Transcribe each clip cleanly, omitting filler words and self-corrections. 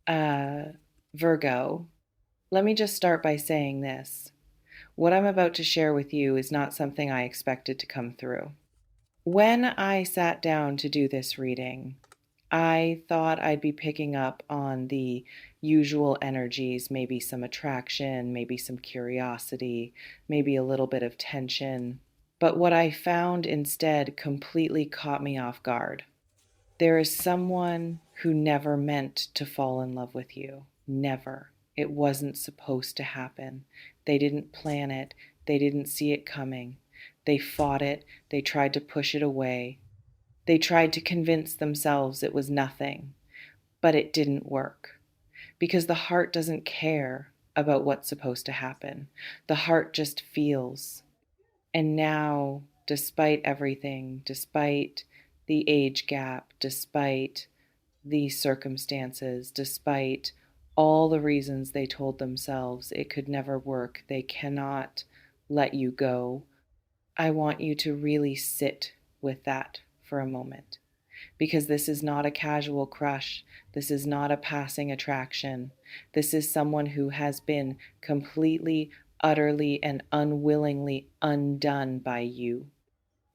Uh, Virgo, let me just start by saying this. What I'm about to share with you is not something I expected to come through. When I sat down to do this reading, I thought I'd be picking up on the usual energies, maybe some attraction, maybe some curiosity, maybe a little bit of tension. But what I found instead completely caught me off guard. There is someone who never meant to fall in love with you. Never. It wasn't supposed to happen. They didn't plan it. They didn't see it coming. They fought it. They tried to push it away. They tried to convince themselves it was nothing, but it didn't work because the heart doesn't care about what's supposed to happen. The heart just feels. And now, despite everything, despite the age gap, despite the circumstances, despite all the reasons they told themselves it could never work, they cannot let you go. I want you to really sit with that for a moment because this is not a casual crush. This is not a passing attraction. This is someone who has been completely, utterly, and unwillingly undone by you,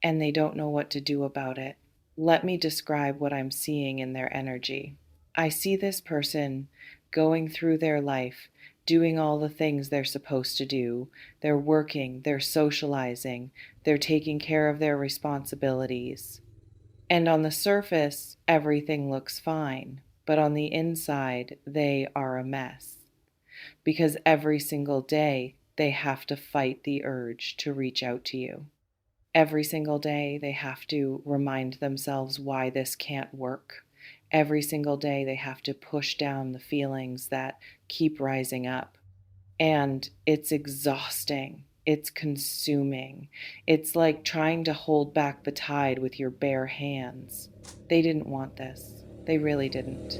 and they don't know what to do about it. Let me describe what I'm seeing in their energy. I see this person going through their life, doing all the things they're supposed to do. They're working, they're socializing, they're taking care of their responsibilities. And on the surface, everything looks fine, but on the inside, they are a mess. Because every single day, they have to fight the urge to reach out to you. Every single day, they have to remind themselves why this can't work. Every single day, they have to push down the feelings that keep rising up. And it's exhausting. It's consuming. It's like trying to hold back the tide with your bare hands. They didn't want this. They really didn't.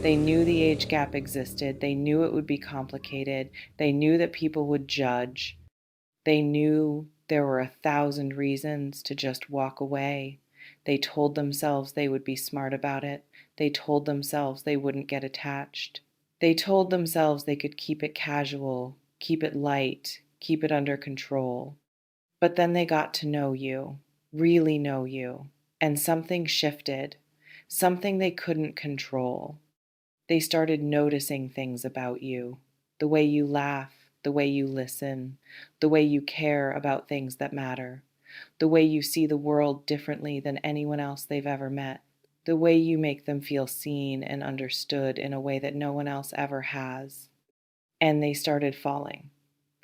They knew the age gap existed. They knew it would be complicated. They knew that people would judge. They knew there were 1,000 reasons to just walk away. They told themselves they would be smart about it. They told themselves they wouldn't get attached. They told themselves they could keep it casual, keep it light, keep it under control. But then they got to know you, really know you, and something shifted, something they couldn't control. They started noticing things about you, the way you laugh, the way you listen, the way you care about things that matter, the way you see the world differently than anyone else they've ever met, the way you make them feel seen and understood in a way that no one else ever has. And they started falling,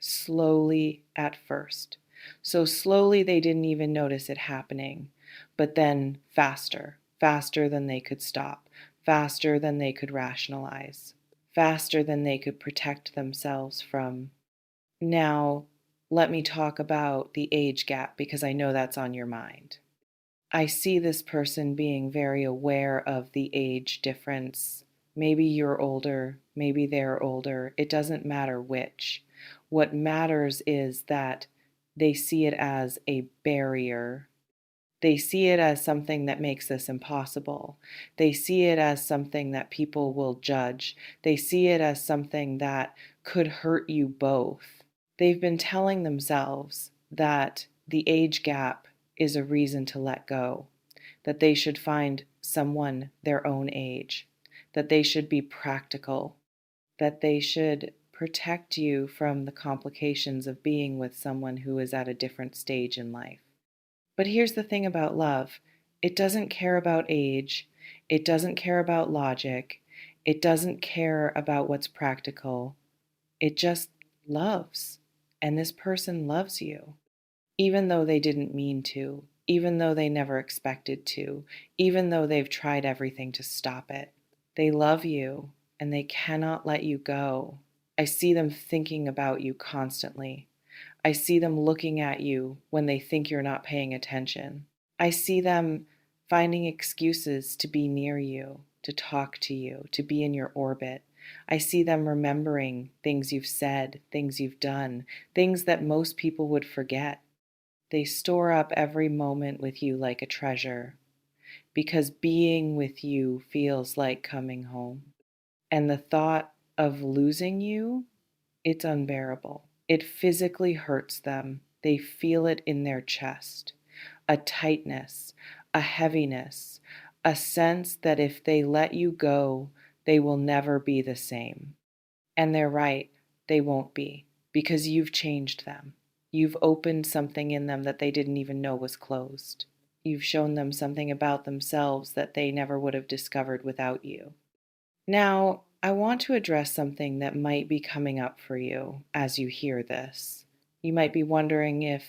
slowly at first. So slowly they didn't even notice it happening, but then faster, faster than they could stop, faster than they could rationalize, faster than they could protect themselves from. Now, let me talk about the age gap because I know that's on your mind. I see this person being very aware of the age difference. Maybe you're older, maybe they're older. It doesn't matter which. What matters is that they see it as a barrier. They see it as something that makes this impossible. They see it as something that people will judge. They see it as something that could hurt you both. They've been telling themselves that the age gap is a reason to let go, that they should find someone their own age, that they should be practical, that they should protect you from the complications of being with someone who is at a different stage in life. But here's the thing about love, it doesn't care about age, it doesn't care about logic, it doesn't care about what's practical, it just loves. And this person loves you, even though they didn't mean to, even though they never expected to, even though they've tried everything to stop it. They love you and they cannot let you go. I see them thinking about you constantly. I see them looking at you when they think you're not paying attention. I see them finding excuses to be near you, to talk to you, to be in your orbit. I see them remembering things you've said, things you've done, things that most people would forget. They store up every moment with you like a treasure because being with you feels like coming home. And the thought of losing you, it's unbearable. It physically hurts them. They feel it in their chest. A tightness, a heaviness, a sense that if they let you go, they will never be the same. And they're right, they won't be, because you've changed them. You've opened something in them that they didn't even know was closed. You've shown them something about themselves that they never would have discovered without you. Now, I want to address something that might be coming up for you as you hear this. You might be wondering if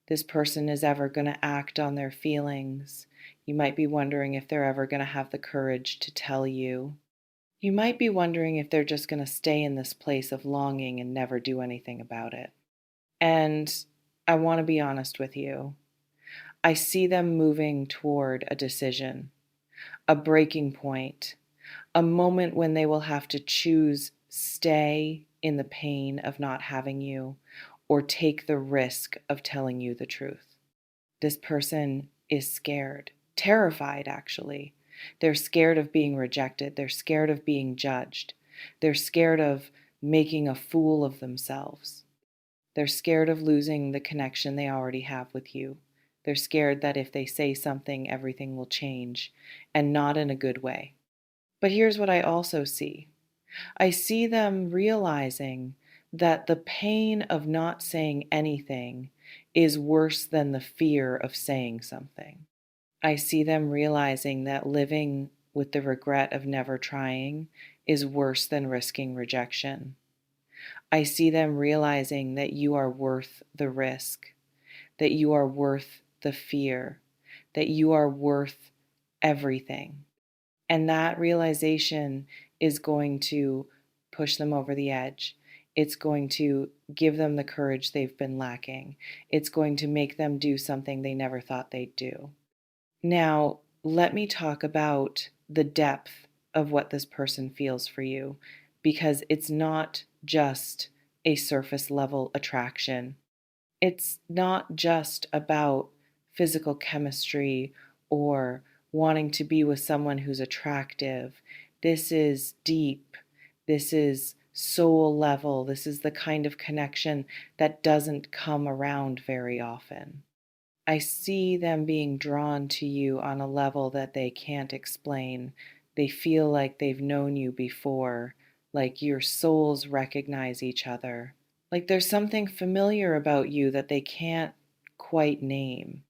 this person is ever going to act on their feelings. You might be wondering if they're ever going to have the courage to tell you. You might be wondering if they're just going to stay in this place of longing and never do anything about it. And I want to be honest with you. I see them moving toward a decision, a breaking point, a moment when they will have to choose stay in the pain of not having you or take the risk of telling you the truth. This person is scared, terrified actually. They're scared of being rejected. They're scared of being judged. They're scared of making a fool of themselves. They're scared of losing the connection they already have with you. They're scared that if they say something, everything will change, and not in a good way. But here's what I also see. I see them realizing that the pain of not saying anything is worse than the fear of saying something. I see them realizing that living with the regret of never trying is worse than risking rejection. I see them realizing that you are worth the risk, that you are worth the fear, that you are worth everything. And that realization is going to push them over the edge. It's going to give them the courage they've been lacking. It's going to make them do something they never thought they'd do. Now, let me talk about the depth of what this person feels for you, because it's not just a surface level attraction. It's not just about physical chemistry or wanting to be with someone who's attractive. This is deep. This is soul level. This is the kind of connection that doesn't come around very often. I see them being drawn to you on a level that they can't explain. They feel like they've known you before, like your souls recognize each other, like there's something familiar about you that they can't quite name.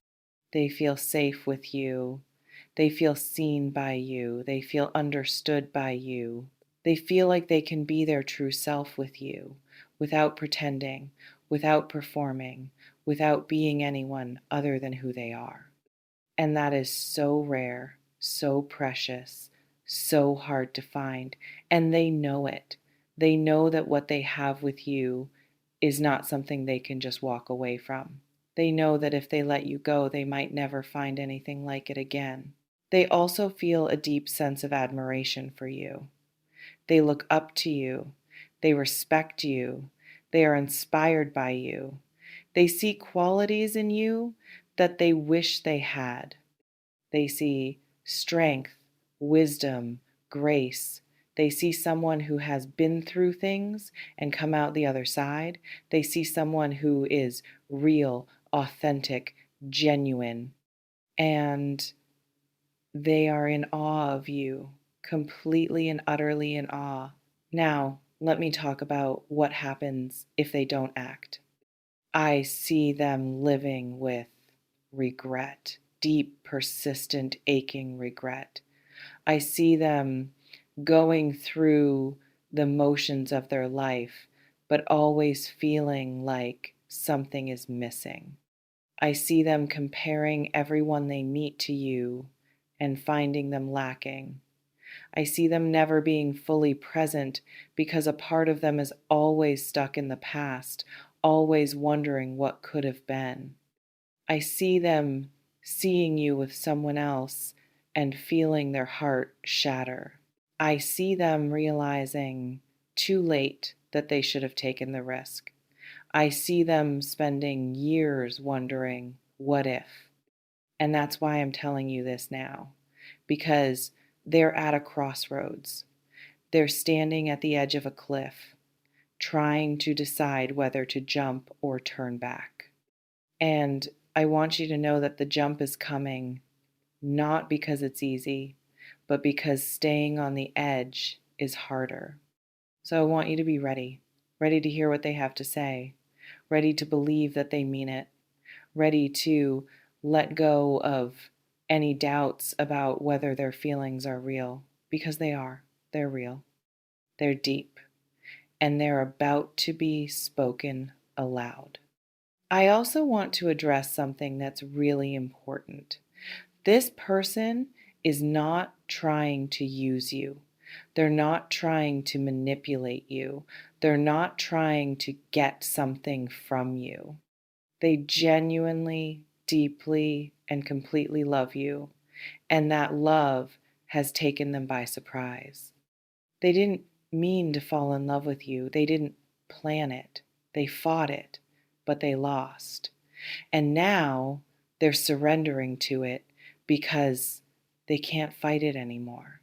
They feel safe with you. They feel seen by you. They feel understood by you. They feel like they can be their true self with you without pretending, without performing, without being anyone other than who they are. And that is so rare, so precious, so hard to find. And they know it. They know that what they have with you is not something they can just walk away from. They know that if they let you go, they might never find anything like it again. They also feel a deep sense of admiration for you. They look up to you. They respect you. They are inspired by you. They see qualities in you that they wish they had. They see strength, wisdom, grace. They see someone who has been through things and come out the other side. They see someone who is real, authentic, genuine, and they are in awe of you, completely and utterly in awe. Now, let me talk about what happens if they don't act. I see them living with regret, deep, persistent, aching regret. I see them going through the motions of their life, but always feeling like something is missing. I see them comparing everyone they meet to you and finding them lacking. I see them never being fully present because a part of them is always stuck in the past, always wondering what could have been. I see them seeing you with someone else and feeling their heart shatter. I see them realizing too late that they should have taken the risk. I see them spending years wondering, what if? And that's why I'm telling you this now, because they're at a crossroads. They're standing at the edge of a cliff, trying to decide whether to jump or turn back. And I want you to know that the jump is coming, not because it's easy, but because staying on the edge is harder. So I want you to be ready, ready to hear what they have to say, ready to believe that they mean it, ready to let go of any doubts about whether their feelings are real, because they are. They're real. They're deep, and they're about to be spoken aloud. I also want to address something that's really important. This person is not trying to use you. They're not trying to manipulate you. They're not trying to get something from you. They genuinely, deeply, and completely love you, and that love has taken them by surprise. They didn't mean to fall in love with you. They didn't plan it. They fought it, but they lost. And now they're surrendering to it because they can't fight it anymore.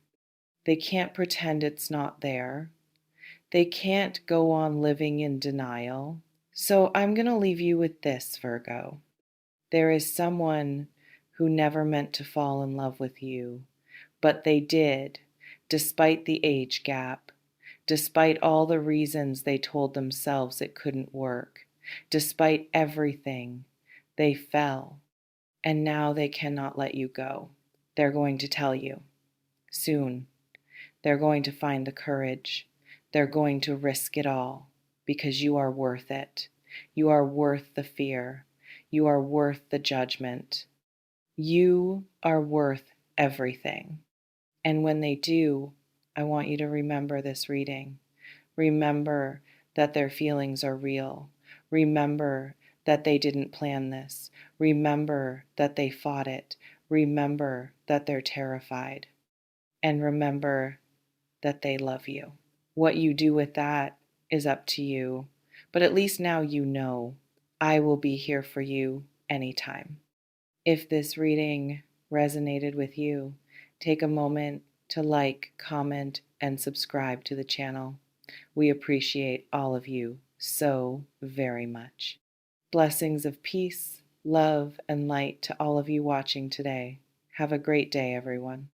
They can't pretend it's not there. They can't go on living in denial. So I'm going to leave you with this, Virgo. There is someone who never meant to fall in love with you, but they did, despite the age gap, despite all the reasons they told themselves it couldn't work, despite everything, they fell, and now they cannot let you go. They're going to tell you soon. They're going to find the courage. They're going to risk it all because you are worth it. You are worth the fear. You are worth the judgment. You are worth everything. And when they do, I want you to remember this reading. Remember that their feelings are real. Remember that they didn't plan this. Remember that they fought it. Remember that they're terrified. And remember that they love you. What you do with that is up to you. But at least now you know I will be here for you anytime. If this reading resonated with you, take a moment to like, comment, and subscribe to the channel. We appreciate all of you so very much. Blessings of peace, love, and light to all of you watching today. Have a great day, everyone.